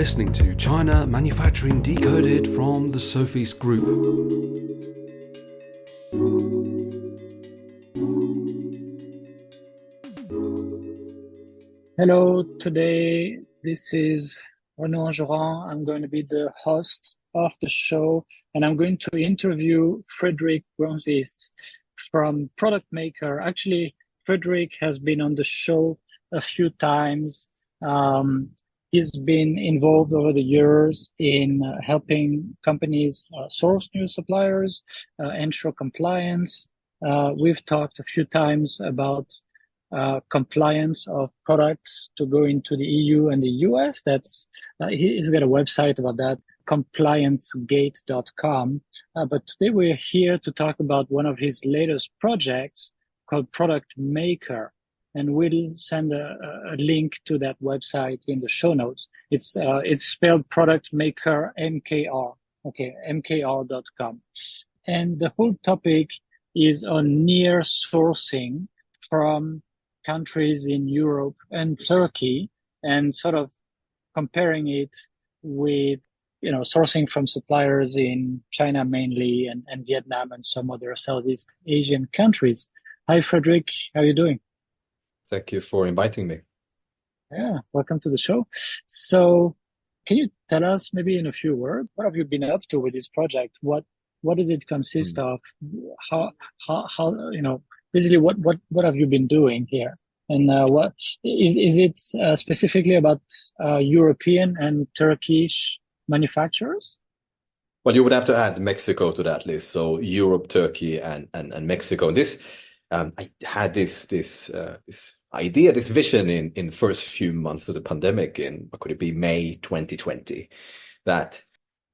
Listening to China Manufacturing Decoded from the Sofeast Group. Hello, today this is Renaud Joran. I'm going to be the host of the show, and I'm going to interview Fredrik Gronkvist from Product Maker. Actually, Fredrik has been on the show a few times. He's been involved over the years in helping companies source new suppliers, ensure compliance. We've talked a few times about compliance of products to go into the EU and the US. He's got a website about that, compliancegate.com. But today we're here to talk about one of his latest projects called Product Maker. And we'll send a link to that website in the show notes. It's spelled Product Maker, MKR. Okay, mkr.com. And the whole topic is on near sourcing from countries in Europe and Turkey, and sort of comparing it with, sourcing from suppliers in China mainly, and Vietnam and some other Southeast Asian countries. Hi, Fredrik. How are you doing? Thank you for inviting me. Yeah, welcome to the show. So can you tell us maybe in a few words, what have you been up to with this project? What does it consist of? How basically what have you been doing here? And what is it specifically about European and Turkish manufacturers? Well, you would have to add Mexico to that list. So Europe, Turkey, and Mexico. This I had this idea, this vision in the first few months of the pandemic in, what could it be, May 2020, that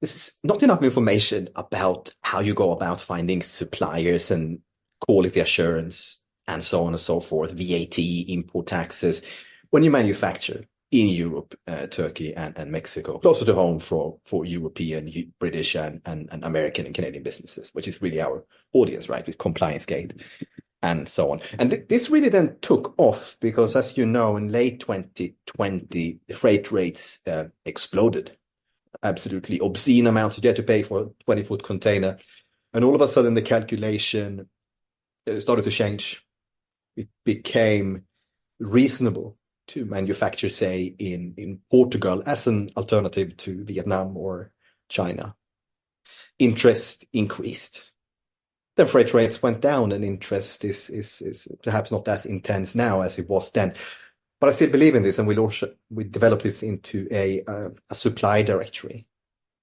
this is not enough information about how you go about finding suppliers and quality assurance and so on and so forth, VAT, import taxes, when you manufacture in Europe, Turkey, and Mexico, closer to home for European, British, and American and Canadian businesses, which is really our audience, right, with ComplianceGate and so on. And this really then took off because, as you know, in late 2020, the freight rates exploded. Absolutely obscene amounts you had to pay for a 20-foot container. And all of a sudden, the calculation started to change. It became reasonable to manufacture, say, in Portugal as an alternative to Vietnam or China. Interest increased. Then freight rates went down, and interest is perhaps not as intense now as it was then. But I still believe in this, and we developed this into a supply directory,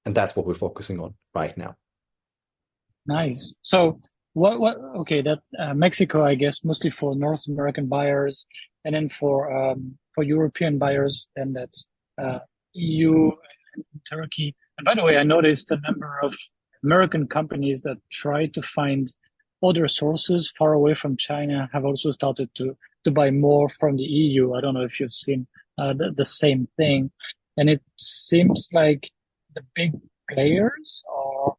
and that's what we're focusing on right now. Nice. So what? Okay, that Mexico, I guess, mostly for North American buyers, and then for European buyers, then that's EU and Turkey. And by the way, I noticed a number of American companies that try to find other sources far away from China have also started to buy more from the EU. I don't know if you've seen the same thing. And it seems like the big players are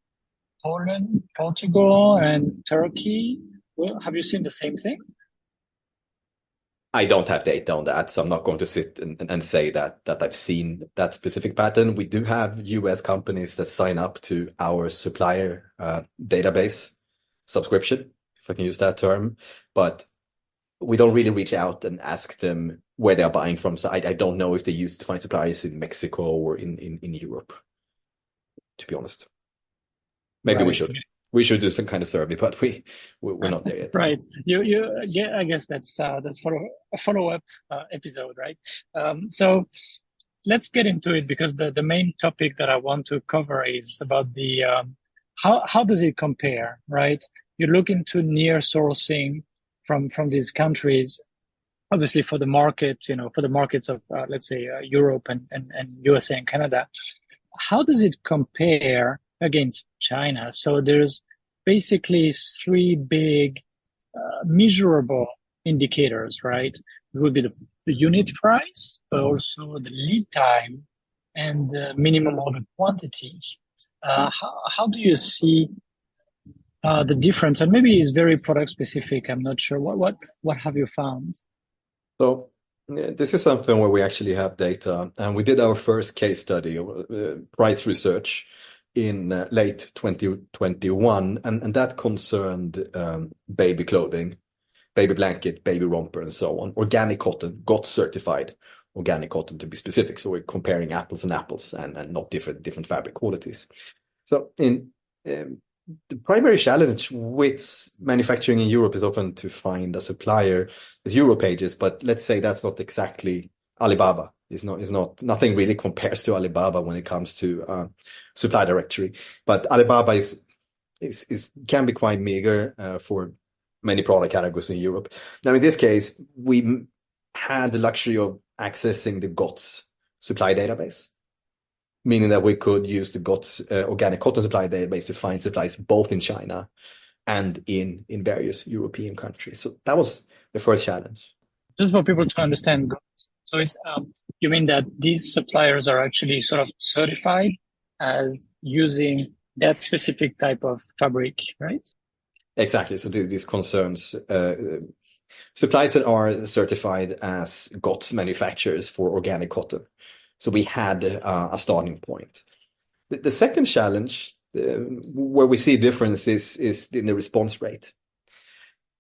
Poland, Portugal, and Turkey. Well, have you seen the same thing? I don't have data on that, so I'm not going to sit and say that I've seen that specific pattern. We do have US companies that sign up to our supplier database subscription, if I can use that term, but we don't really reach out and ask them where they're buying from. So I don't know if they used to find suppliers in Mexico or in Europe, to be honest. Maybe Right. we should. We should do some kind of survey, but we're not there yet. Right. I guess that's for a follow-up episode, right? So let's get into it, because the main topic that I want to cover is about the how does it compare, right? You look into near sourcing from these countries, obviously for the market, for the markets of let's say Europe and USA and Canada. How does it compare against China? So there's basically three big measurable indicators, right? It would be the unit price, but also the lead time and the minimum order quantity. How do you see the difference? And maybe it's very product specific. I'm not sure. What have you found? So Yeah, this is something where we actually have data, and we did our first case study, price research, in late 2021, and that concerned baby clothing, baby blanket, baby romper, and so on. Organic cotton, got certified organic cotton to be specific. So we're comparing apples and apples and not different fabric qualities. So in the primary challenge with manufacturing in Europe is often to find a supplier as Euro pages, but let's say that's not exactly Alibaba. Nothing really compares to Alibaba when it comes to supply directory. But Alibaba can be quite meager for many product categories in Europe. Now, in this case, we had the luxury of accessing the GOTS supply database, meaning that we could use the GOTS organic cotton supply database to find supplies both in China and in various European countries. So that was the first challenge. Just for people to understand, so it's you mean that these suppliers are actually sort of certified as using that specific type of fabric, right? Exactly. So this concerns suppliers that are certified as GOTS manufacturers for organic cotton. So we had a starting point. The second challenge, where we see difference, is in the response rate.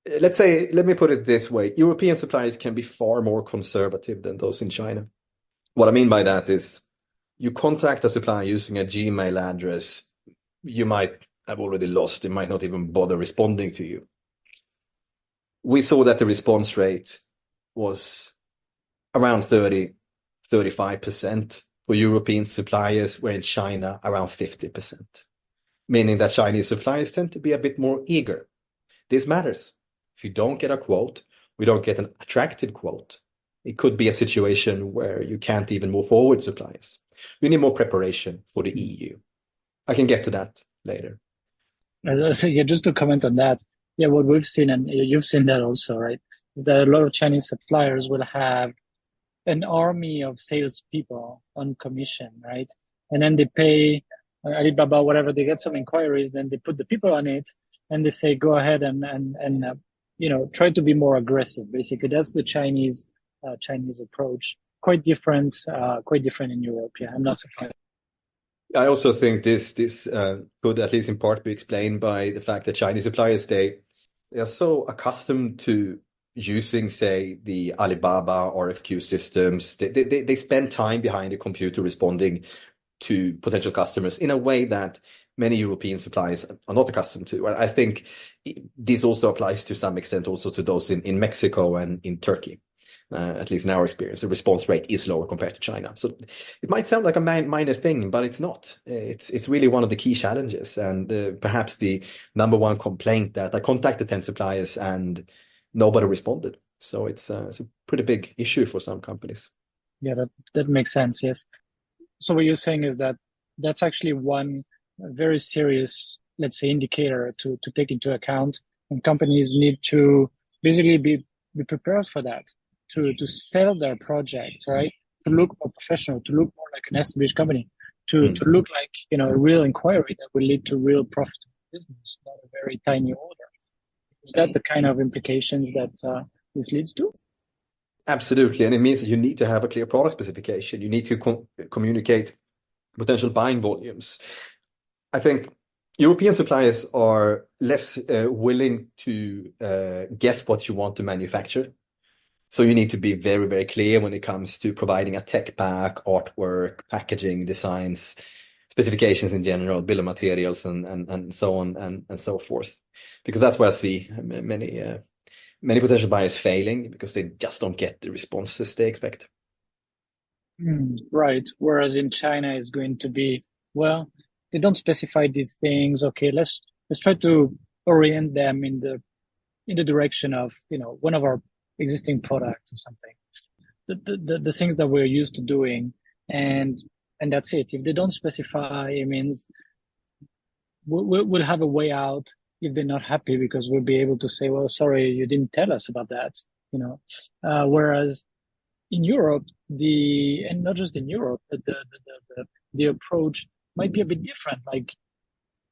Let me put it this way: European suppliers can be far more conservative than those in China. What I mean by that is, you contact a supplier using a Gmail address, you might have already lost. They might not even bother responding to you. We saw that the response rate was around 35% for European suppliers, where in China around 50%, meaning that Chinese suppliers tend to be a bit more eager. This matters. If you don't get a quote, we don't get an attractive quote, it could be a situation where you can't even move forward suppliers. We need more preparation for the EU. I can get to that later. So yeah, just to comment on that, yeah, what we've seen, and you've seen that also, right, is that a lot of Chinese suppliers will have an army of salespeople on commission, right? And then they pay Alibaba, whatever, they get some inquiries, then they put the people on it, and they say, go ahead and try to be more aggressive. Basically, that's the Chinese approach. Quite different in Europe. Yeah, I'm not surprised. I also think this could, at least in part, be explained by the fact that Chinese suppliers, they are so accustomed to using, say, the Alibaba RFQ systems. They spend time behind the computer responding to potential customers in a way that many European suppliers are not accustomed to. And I think this also applies to some extent also to those in Mexico and in Turkey. At least in our experience, the response rate is lower compared to China. So it might sound like a minor thing, but it's not. It's really one of the key challenges, and perhaps the number one complaint that I contacted 10 suppliers and nobody responded. So it's a pretty big issue for some companies. Yeah, that makes sense. Yes. So what you're saying is that that's actually one very serious, let's say, indicator to take into account, and companies need to basically be prepared for that. To sell their project, right? To look more professional, to look more like an established company, to look like a real inquiry that will lead to real profitable business, not a very tiny order. Is that the kind of implications that this leads to? Absolutely, and it means that you need to have a clear product specification. You need to communicate potential buying volumes. I think European suppliers are less willing to guess what you want to manufacture. So you need to be very, very clear when it comes to providing a tech pack, artwork, packaging, designs, specifications in general, bill of materials, and so on and so forth. Because that's where I see many potential buyers failing, because they just don't get the responses they expect. Right. Whereas in China, it's going to be, well, they don't specify these things. Okay, let's try to orient them in the direction of one of our existing product or something. The things that we're used to doing, and that's it. If they don't specify, it means we'll have a way out if they're not happy, because we'll be able to say, well, sorry, you didn't tell us about that. Whereas in Europe, and not just in Europe, but the approach might be a bit different. Like,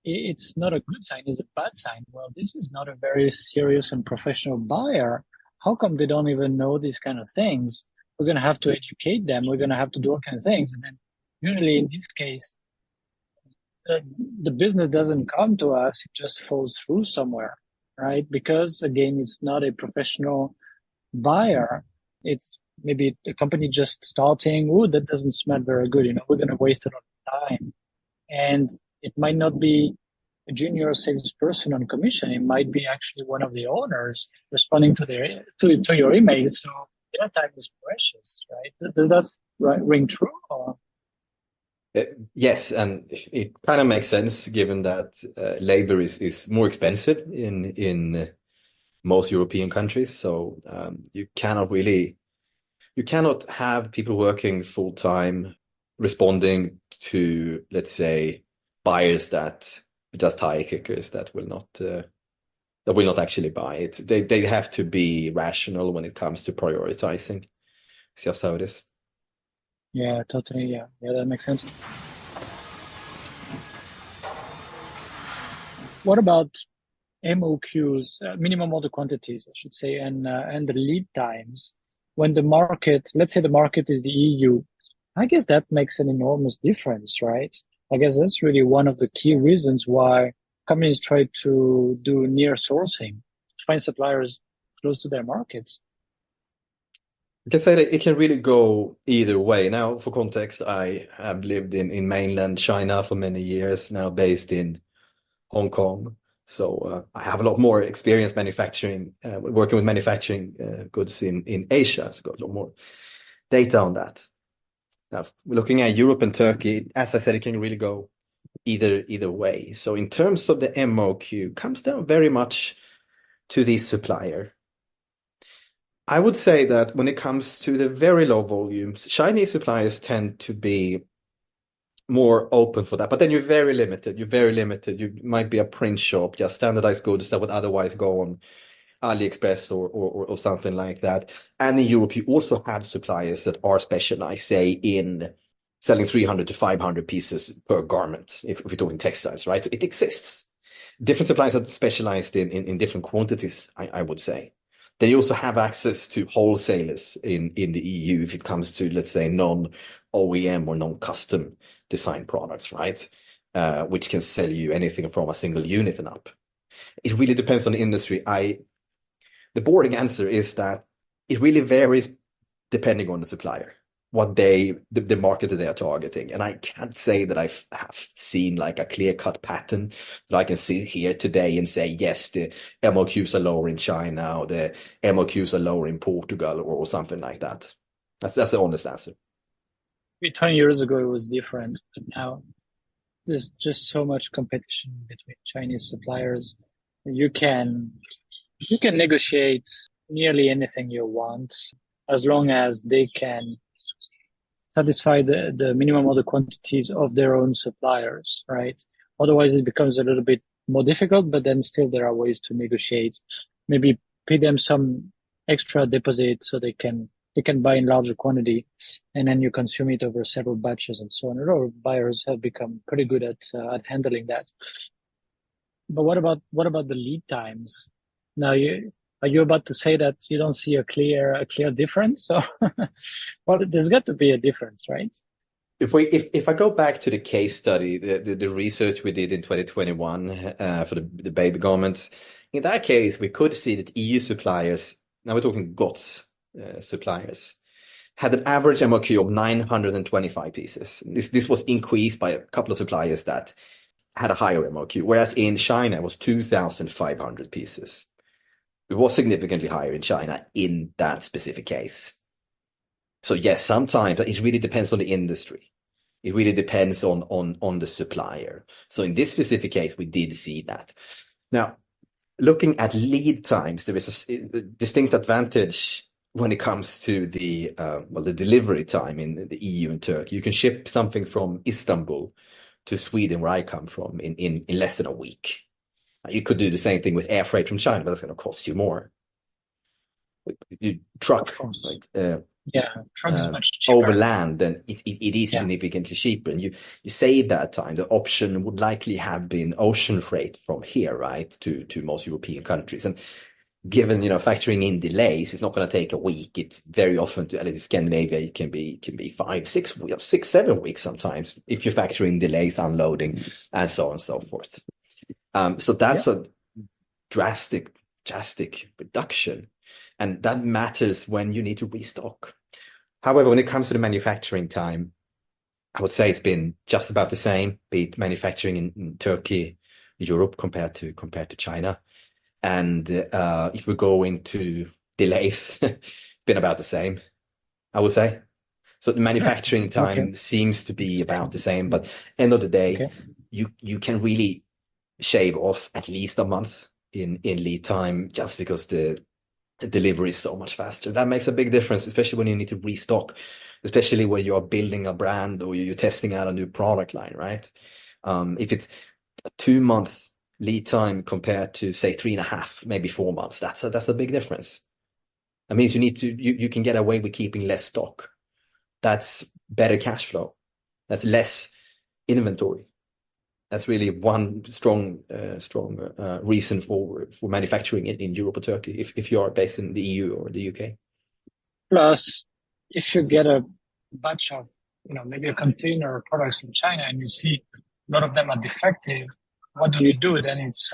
it's not a good sign, it's a bad sign. Well, this is not a very serious and professional buyer. How come they don't even know these kind of things? we're going to have to educate them. We're going to have to do all kinds of things. And then usually in this case, the business doesn't come to us, it just falls through somewhere, right? Because again, it's not a professional buyer. It's maybe a company just starting. Oh, that doesn't smell very good. We're going to waste a lot of time. And it might not be a junior salesperson on commission. It might be actually one of the owners responding to your emails. So their time is precious, right? Does that ring true? Or? Yes, and it kind of makes sense given that labor is more expensive in most European countries. So you cannot have people working full time responding to, let's say, buyers that just tire kickers that will not actually buy it. They have to be rational when it comes to prioritizing. It's just how it is. Yeah, totally. Yeah, that makes sense. What about MOQs, minimum order quantities, I should say, and the lead times? When the market, let's say the market is the EU, I guess that makes an enormous difference, right? I guess that's really one of the key reasons why companies try to do near sourcing, to find suppliers close to their markets. I can say that it can really go either way. Now, for context, I have lived in mainland China for many years, now based in Hong Kong. So I have a lot more experience working with manufacturing goods in Asia. So got a lot more data on that. Now, looking at Europe and Turkey, as I said, it can really go either way. So in terms of the MOQ, comes down very much to the supplier. I would say that when it comes to the very low volumes, Chinese suppliers tend to be more open for that, but then you're very limited. You might be a print shop, just standardized goods that would otherwise go on AliExpress or something like that. And in Europe, you also have suppliers that are specialized, say, in selling 300 to 500 pieces per garment, if we're talking textiles, right? So it exists. Different suppliers are specialized in different quantities, I would say. Then you also have access to wholesalers in the EU if it comes to, let's say, non-OEM or non-custom design products, right? Which can sell you anything from a single unit and up. It really depends on the industry. The boring answer is that it really varies depending on the supplier, what the market that they are targeting. And I can't say that I have seen like a clear-cut pattern that I can see here today and say, yes, the MOQs are lower in China or the MOQs are lower in Portugal or something like that. That's the honest answer. 20 years ago, it was different, but now there's just so much competition between Chinese suppliers. You can negotiate nearly anything you want as long as they can satisfy the minimum order quantities of their own suppliers, right? Otherwise, it becomes a little bit more difficult, but then still there are ways to negotiate. Maybe pay them some extra deposit so they can buy in larger quantity, and then you consume it over several batches and so on. A lot of buyers have become pretty good at handling that. But what about the lead times? Now, are you about to say that you don't see a clear difference? So, well, there's got to be a difference, right? If I go back to the case study, the research we did in 2021 for the baby garments, in that case, we could see that EU suppliers, now we're talking GOTS suppliers, had an average MOQ of 925 pieces. This was increased by a couple of suppliers that had a higher MOQ, whereas in China it was 2,500 pieces. It was significantly higher in China in that specific case. So yes, sometimes it really depends on the industry. It really depends on the supplier. So in this specific case, we did see that. Now, looking at lead times, there is a distinct advantage when it comes to the delivery time in the EU and Turkey. You can ship something from Istanbul to Sweden, where I come from, in less than a week. You could do the same thing with air freight from China, but that's going to cost you more. You truck truck is much cheaper. Over land, then it is significantly cheaper, and you save that time. The option would likely have been ocean freight from here, right, to most European countries. And given, factoring in delays, it's not going to take a week. It's very often, at least in Scandinavia, it can be 5, 6, 6, 7 weeks sometimes if you factor in delays, unloading, and so on and so forth. So that's a drastic reduction, and that matters when you need to restock. However, when it comes to the manufacturing time, I would say it's been just about the same, be it manufacturing in Turkey, Europe compared to China. And if we go into delays, it's been about the same, I would say. So the manufacturing time seems to be about the same, but end of the day, you can really shave off at least a month in lead time just because the delivery is so much faster. That makes a big difference, especially when you need to restock, especially when you are building a brand or you're testing out a new product line, right? If it's a 2-month lead time compared to, say, 3.5, maybe 4 months, that's a big difference. That means you can get away with keeping less stock. That's better cash flow. That's less inventory. That's really one strong reason for manufacturing in Europe or Turkey if you are based in the EU or the UK. Plus, if you get a batch of, maybe a container of products from China and you see a lot of them are defective, what do you do? Then it's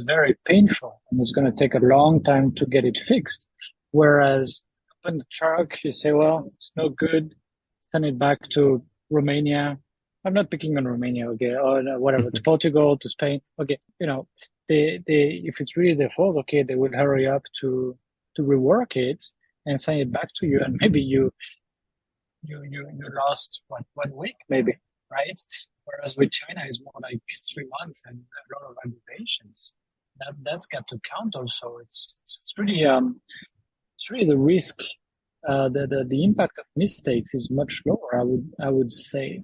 very painful and it's going to take a long time to get it fixed. Whereas open the truck, you say, well, it's no good, send it back to Romania. I'm not picking on Romania, okay, or whatever, to Portugal, to Spain, okay. They if it's really their fault, okay, they will hurry up to rework it and send it back to you, and maybe you lost 1 week, maybe, right? Whereas with China, it's more like 3 months and a lot of aggravations. That's got to count also. It's really the risk. The impact of mistakes is much lower, I would say.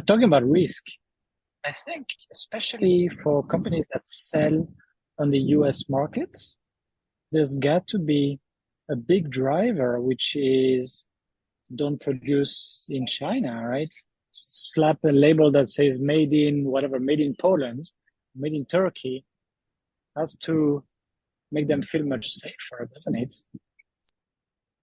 Talking about risk, I think especially for companies that sell on the US market, there's got to be a big driver, which is don't produce in China, right? Slap a label that says made in Poland, made in Turkey, has to make them feel much safer, doesn't it?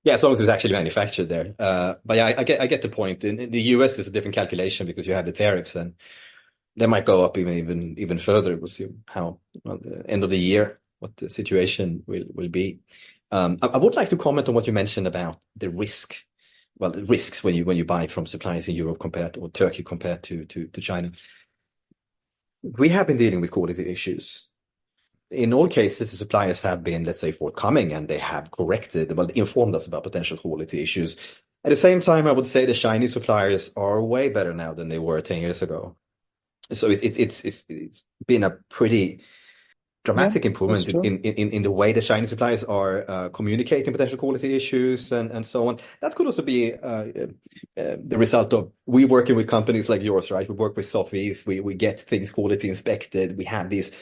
Yeah, as long as it's actually manufactured there. But yeah, I get the point. In the US, there's a different calculation because you have the tariffs, and they might go up even further. We'll see how at the end of the year what the situation will be. I would like to comment on what you mentioned about the risk. Well, the risks when you buy from suppliers in Europe or Turkey compared to China. We have been dealing with quality issues. In all cases, the suppliers have been, let's say, forthcoming, and they have informed us about potential quality issues. At the same time, I would say the Chinese suppliers are way better now than they were 10 years ago. So it's been a pretty dramatic improvement in the way the Chinese suppliers are communicating potential quality issues and so on. That could also be the result of we working with companies like yours, right? We work with Sofeast, we get things quality inspected, we have these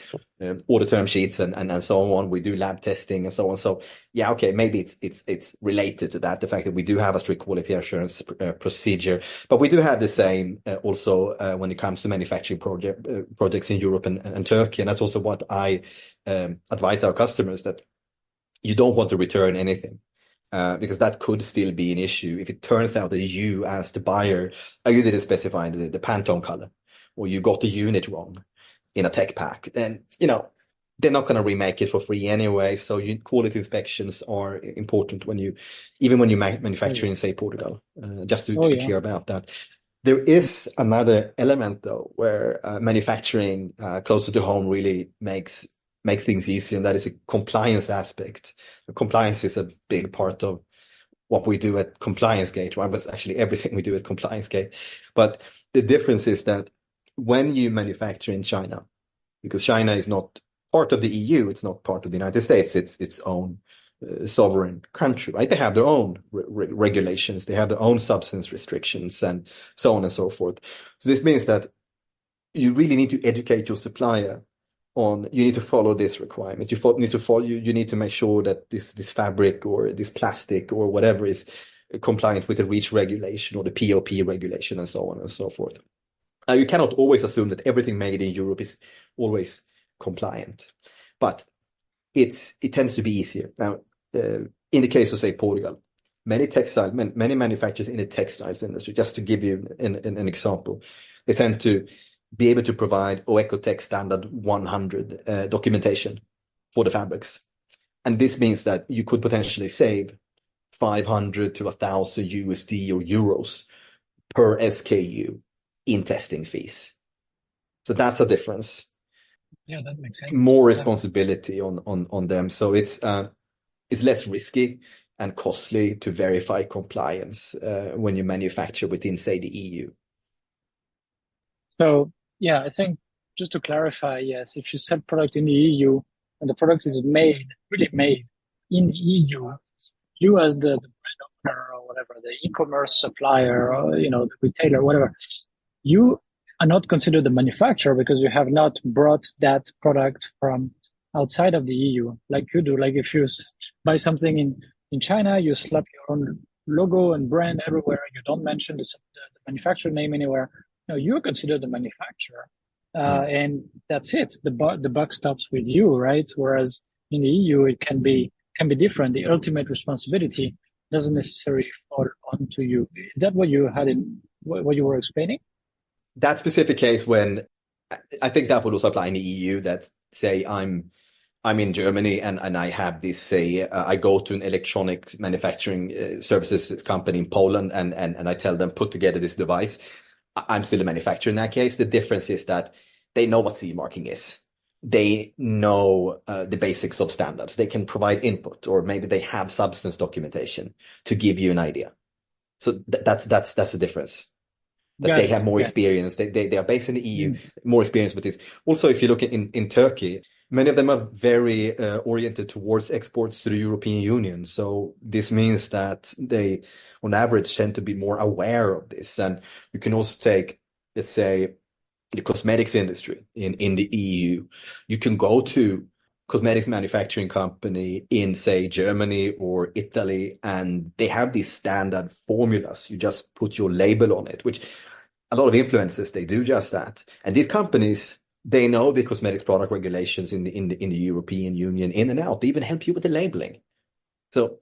order term sheets and so on. We do lab testing and so on. So yeah, okay, maybe it's related to that, the fact that we do have a strict quality assurance procedure, but we do have the same also when it comes to manufacturing projects in Europe and Turkey, and that's also what I advise our customers, that you don't want to return anything because that could still be an issue if it turns out that you as the buyer you didn't specify the Pantone color, or you got the unit wrong in a tech pack. Then they're not going to remake it for free anyway. So quality inspections are important when you manufacture in, say, Portugal. Just to be clear about that. There is another element though where manufacturing closer to home really makes things easier, and that is a compliance aspect. Compliance is a big part of what we do at Compliance Gate, right? But it's actually everything we do at Compliance Gate. But the difference is that when you manufacture in China, because China is not part of the EU, it's not part of the United States, it's its own sovereign country, right? They have their own regulations, they have their own substance restrictions, and so on and so forth. So this means that you really need to educate your supplier on, you need to follow this requirement. You need to make sure that this fabric or this plastic or whatever is compliant with the REACH regulation or the POP regulation and so on and so forth. Now, you cannot always assume that everything made in Europe is always compliant, but it tends to be easier. Now, in the case of, say, Portugal, many manufacturers in the textiles industry, just to give you an example, they tend to be able to provide OECOTEX standard 100 documentation for the fabrics. And this means that you could potentially save 500 to 1,000 USD or euros per SKU in testing fees. So that's a difference. Yeah, that makes sense. More responsibility on them. So it's less risky and costly to verify compliance when you manufacture within, say, the EU. So yeah, I think just to clarify, yes, if you sell product in the EU and the product is really made in the EU, you as the brand owner or whatever, the e-commerce supplier or the retailer, whatever, you are not considered the manufacturer because you have not brought that product from outside of the EU like you do. Like if you buy something in China, you slap your own logo and brand everywhere. You don't mention the manufacturer name anywhere. No, you're considered the manufacturer, and that's it. The buck stops with you, right? Whereas in the EU, it can be different. The ultimate responsibility doesn't necessarily fall onto you. Is that what you had in what you were explaining? That specific case, when I think that would also apply in the EU, that say I'm in Germany and I have this, say, I go to an electronics manufacturing services company in Poland and I tell them put together this device. I'm still a manufacturer in that case. The difference is that they know what CE marking is. They know the basics of standards. They can provide input, or maybe they have substance documentation to give you an idea. So that's the difference. That they have more experience. They are based in the EU, more experience with this. Also, if you look in Turkey, many of them are very oriented towards exports to the European Union. So this means that they, on average, tend to be more aware of this. And you can also take, let's say, the cosmetics industry in the EU. You can go to cosmetics manufacturing company in, say, Germany or Italy, and they have these standard formulas. You just put your label on it, which a lot of influencers, they do just that. And these companies, they know the cosmetics product regulations in the European Union in and out. They even help you with the labeling. So,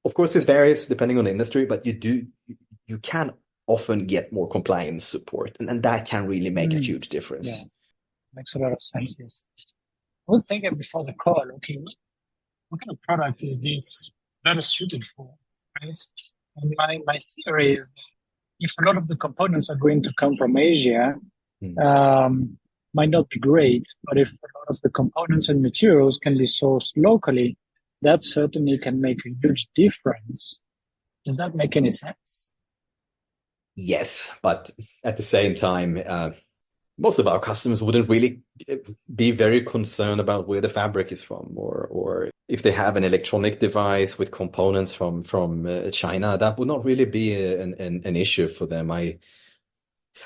of course, this varies depending on the industry, but you can often get more compliance support, and that can really make a huge difference. Yeah, makes a lot of sense. Yes, I was thinking before the call. Okay, what kind of product is this better suited for, right? And my theory is that if a lot of the components are going to come from Asia, might not be great, but if a lot of the components and materials can be sourced locally, that certainly can make a huge difference. Does that make any sense? Yes, but at the same time, most of our customers wouldn't really be very concerned about where the fabric is from, or if they have an electronic device with components from China, that would not really be an issue for them. I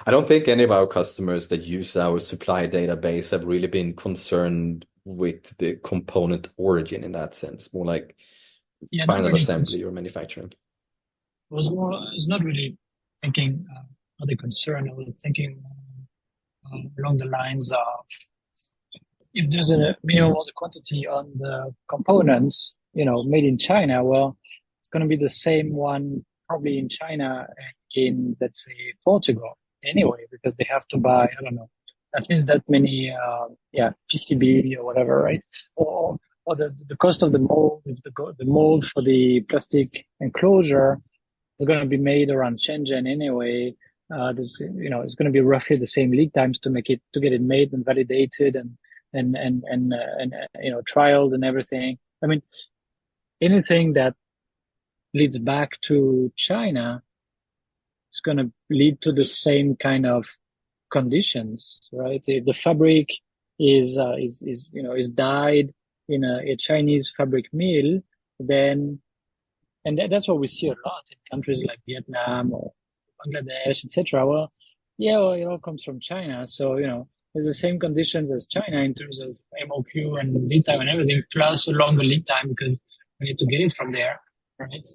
don't think any of our customers that use our supply database have really been concerned with the component origin in that sense. More like final assembly or manufacturing. It's not really thinking are they concerned. I was thinking along the lines of if there's a minimum order quantity on the components, made in China, well, it's going to be the same one probably in China and in, let's say, Portugal anyway, because they have to buy, I don't know, at least that many, PCB or whatever, right? Or the cost of the mold, if the mold for the plastic enclosure is going to be made around Shenzhen anyway. It's going to be roughly the same lead times to get it made and validated and trialed and everything. I mean, anything that leads back to China is going to lead to the same kind of conditions, right? If the fabric is dyed in a Chinese fabric mill, then, and that's what we see a lot in countries like Vietnam or Bangladesh, etc. Well, it all comes from China. So, there's the same conditions as China in terms of MOQ and lead time and everything, plus a longer lead time because we need to get it from there, right?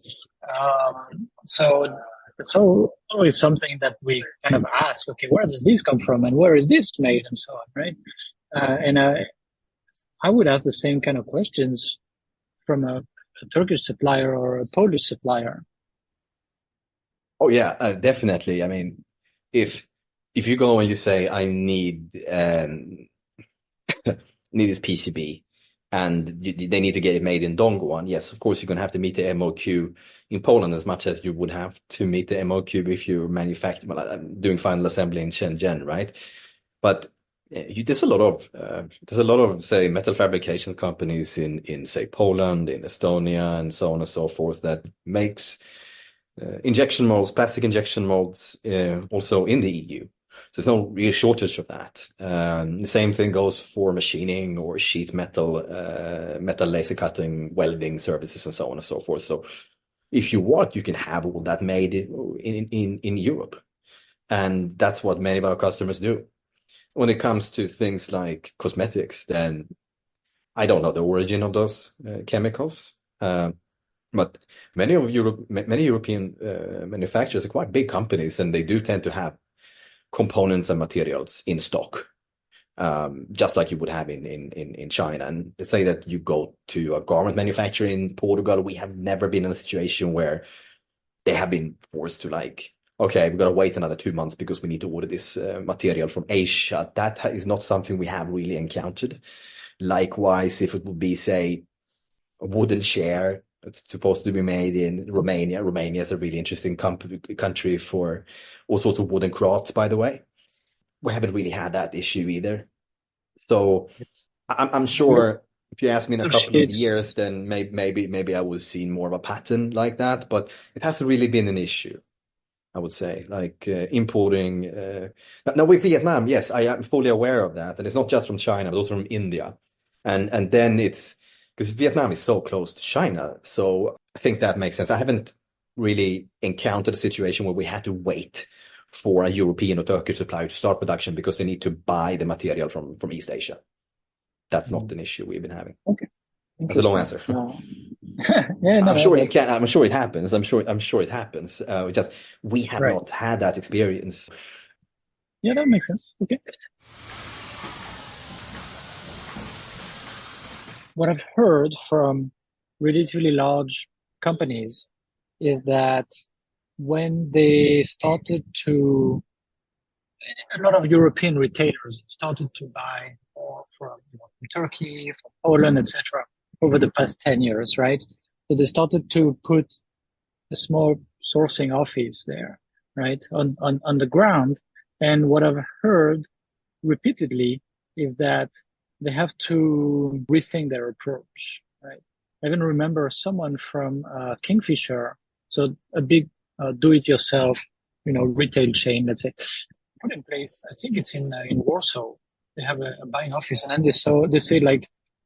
So it's always something that we kind of ask, okay, where does this come from and where is this made and so on, right? And I would ask the same kind of questions from a Turkish supplier or a Polish supplier. Oh yeah, definitely. I mean, if you go and you say I need need this PCB and they need to get it made in Dongguan, yes, of course you're going to have to meet the MOQ in Poland as much as you would have to meet the MOQ if you're doing final assembly in Shenzhen, right? But there's a lot of say metal fabrication companies in say Poland, in Estonia, and so on and so forth that makes injection molds, plastic injection molds, also in the EU. So there's no real shortage of that. The same thing goes for machining or sheet metal, metal laser cutting, welding services, and so on and so forth. So if you want, you can have all that made in Europe. And that's what many of our customers do. When it comes to things like cosmetics, then I don't know the origin of those chemicals. But many European manufacturers are quite big companies, and they do tend to have components and materials in stock, just like you would have in China. And they say that you go to a garment manufacturer in Portugal, we have never been in a situation where they have been forced to okay, we've got to wait another 2 months because we need to order this material from Asia. That is not something we have really encountered. Likewise, if it would be, say, a wooden chair, it's supposed to be made in Romania. Romania is a really interesting country for all sorts of wooden crafts, by the way. We haven't really had that issue either. So I'm sure if you ask me in a couple of years, then maybe I will see more of a pattern like that. But it hasn't really been an issue, I would say, importing. Now with Vietnam, yes, I am fully aware of that. And it's not just from China, but also from India. And then it's because Vietnam is so close to China. So I think that makes sense. I haven't really encountered a situation where we had to wait for a European or Turkish supplier to start production because they need to buy the material from East Asia. That's not an issue we've been having. Okay. That's a long answer. Yeah, no, I'm sure it can. I'm sure it happens. I'm sure it happens. Just we have not had that experience. Yeah, that makes sense. Okay. What I've heard from relatively large companies is that when they started to, a lot of European retailers started to buy more from Turkey, from Poland, etc. over the past 10 years, right? So they started to put a small sourcing office there, right, on the ground. And what I've heard repeatedly is that they have to rethink their approach, right? I even remember someone from Kingfisher, so a big do-it-yourself, retail chain, let's say, put in place. I think it's in Warsaw. They have a buying office, and then they say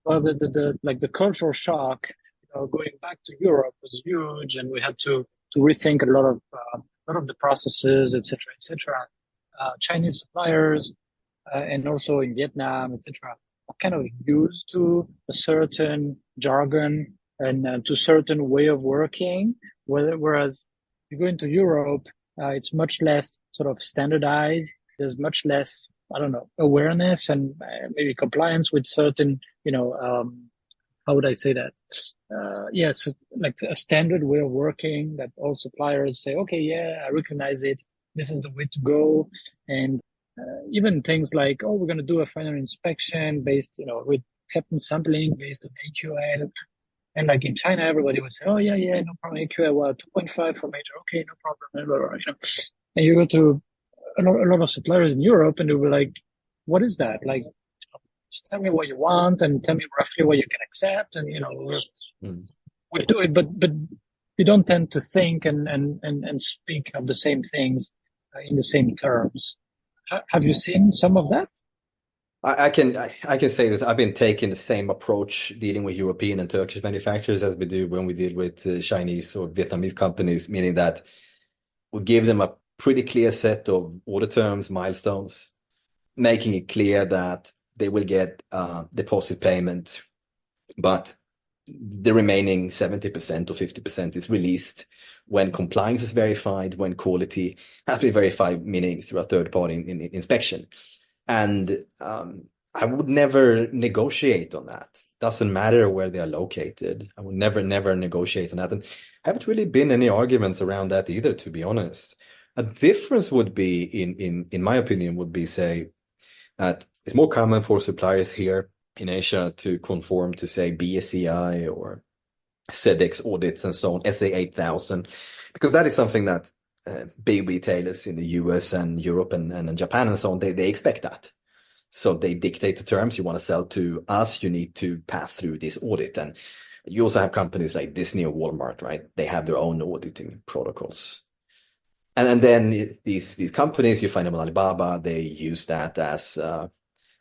well, the cultural shock, going back to Europe was huge, and we had to rethink a lot of the processes, etc., etc. Chinese suppliers, and also in Vietnam, etc., are kind of used to a certain jargon and to certain way of working. Whereas you go into Europe, it's much less sort of standardized. There's much less, awareness and maybe compliance with certain, how would I say that? Yes, like a standard way of working that all suppliers say, okay, yeah, I recognize it. This is the way to go. And even things like, oh, we're going to do a final inspection based, with acceptance sampling based on AQL. And like in China, everybody would say, oh, yeah, no problem. AQL, 2.5 for major. Okay, no problem. Blah, blah, blah, And you go to a lot of suppliers in Europe and they were like, what is that? Like, just tell me what you want and tell me roughly what you can accept. And, we'll do it. But you don't tend to think and speak of the same things in the same terms. Have you seen some of that? I can say that I've been taking the same approach dealing with European and Turkish manufacturers as we do when we deal with Chinese or Vietnamese companies, meaning that we give them a pretty clear set of order terms, milestones, making it clear that they will get deposit payment, but the remaining 70% or 50% is released when compliance is verified, when quality has been verified, meaning through a third party inspection. And I would never negotiate on that. Doesn't matter where they are located. I would never negotiate on that. And haven't really been any arguments around that either, to be honest. A difference would be, in my opinion, would be, say, that it's more common for suppliers here in Asia to conform to, say, BSCI or SEDEX audits and so on, SA 8000, because that is something that big retailers in the US and Europe and Japan and so on, they expect that. So they dictate the terms. You want to sell to us, you need to pass through this audit. And you also have companies like Disney or Walmart, right? They have their own auditing protocols. And then these companies, you find them on Alibaba, they use that as a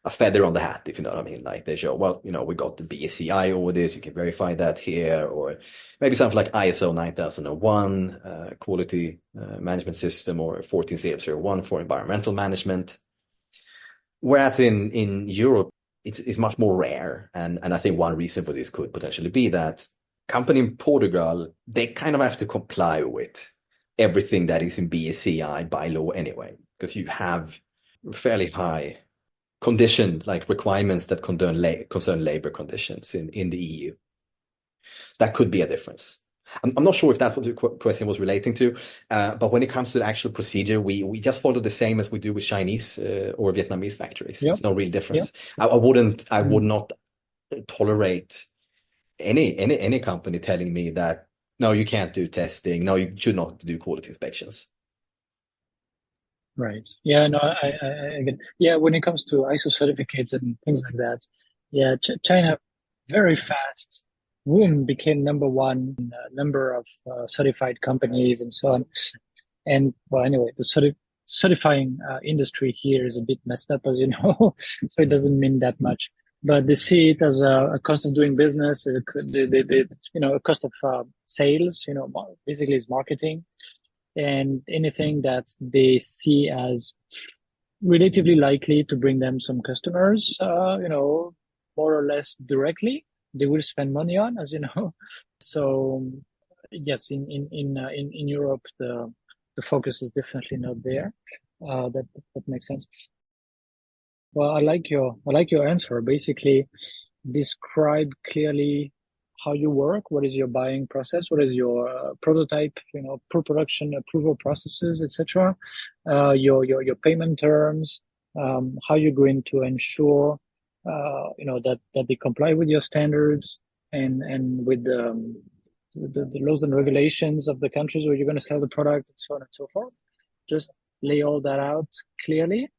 feather on the hat, if you know what I mean. Like they show, well, we got the BSCI audits, you can verify that here, or maybe something like ISO 9001 quality management system, or 14001 for environmental management. Whereas in Europe, it's much more rare. And I think one reason for this could potentially be that company in Portugal, they kind of have to comply with everything that is in BSCI by law anyway, because you have fairly high condition, like requirements that concern labor conditions in the EU. So that could be a difference. I'm not sure if that's what the question was relating to, but when it comes to the actual procedure, we just follow the same as we do with Chinese or Vietnamese factories. Yep. It's no real difference. Yep. I would not tolerate any company telling me that, no, you can't do testing, no, you should not do quality inspections. Right. Yeah, no, I get. Yeah, when it comes to ISO certificates and things like that, yeah, China very fast. Boom, became number one in a number of certified companies and so on. And well, anyway, the certifying industry here is a bit messed up, as you know, so it doesn't mean that much. But they see it as a cost of doing business, a cost of sales. Basically, is marketing. And anything that they see as relatively likely to bring them some customers, more or less directly, they will spend money on, as you know. So yes, in Europe, the focus is definitely not there. That makes sense. Well, I like your answer. Basically, describe clearly how you work, what is your buying process, what is your prototype, pre-production approval processes, etc. Your payment terms, how you're going to ensure that they comply with your standards and with the laws and regulations of the countries where you're going to sell the product, and so on and so forth. Just lay all that out clearly.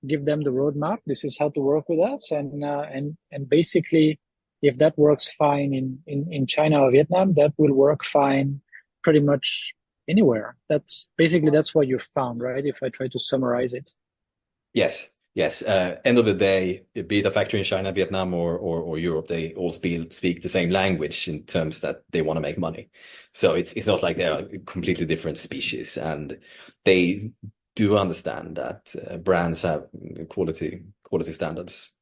Give them the roadmap. This is how to work with us, and basically, if that works fine in China or Vietnam, that will work fine pretty much anywhere. That's what you've found, right? If I try to summarize it. Yes. End of the day, be it a factory in China, Vietnam, or Europe, they all speak the same language in terms that they want to make money. So it's not like they're a completely different species, and they do understand that brands have quality standards.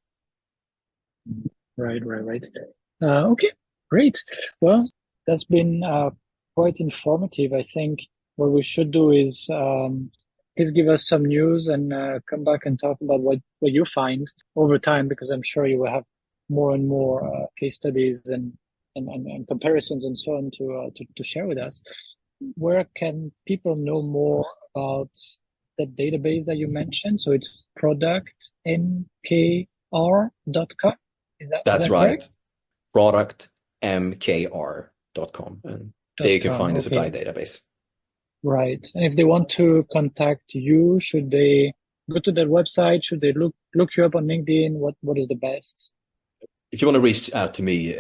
Right. Okay, great. Well, that's been quite informative. I think what we should do is please give us some news and come back and talk about what you find over time, because I'm sure you will have more and more case studies and comparisons and so on to share with us. Where can people know more about the database that you mentioned? So it's productmkr.com. That's right. Productmkr.com. And there you can find the supply database. Right. And if they want to contact you, should they go to their website? Should they look you up on LinkedIn? What is the best? If you want to reach out to me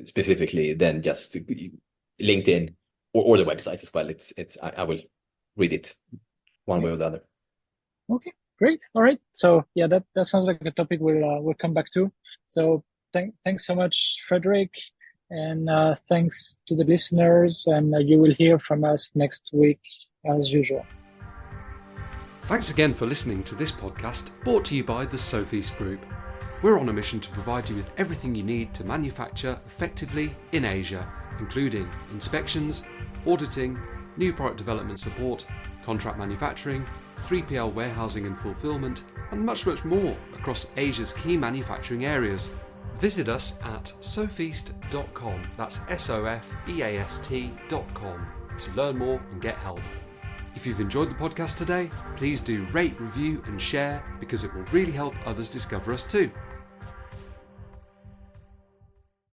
specifically, then just LinkedIn or the website as well. I will read it one way or the other. Okay. Great. All right. So yeah, that sounds like a topic we'll come back to. So thanks so much, Fredrik, and thanks to the listeners. And you will hear from us next week as usual. Thanks again for listening to this podcast, brought to you by the Sofeast Group. We're on a mission to provide you with everything you need to manufacture effectively in Asia, including inspections, auditing, new product development support, contract manufacturing, 3PL warehousing and fulfillment, and much more across Asia's key manufacturing areas. Visit us at sofeast.com, that's SOFEAST.com, to learn more and get help. If you've enjoyed the podcast today, please do rate, review and share, because it will really help others discover us too.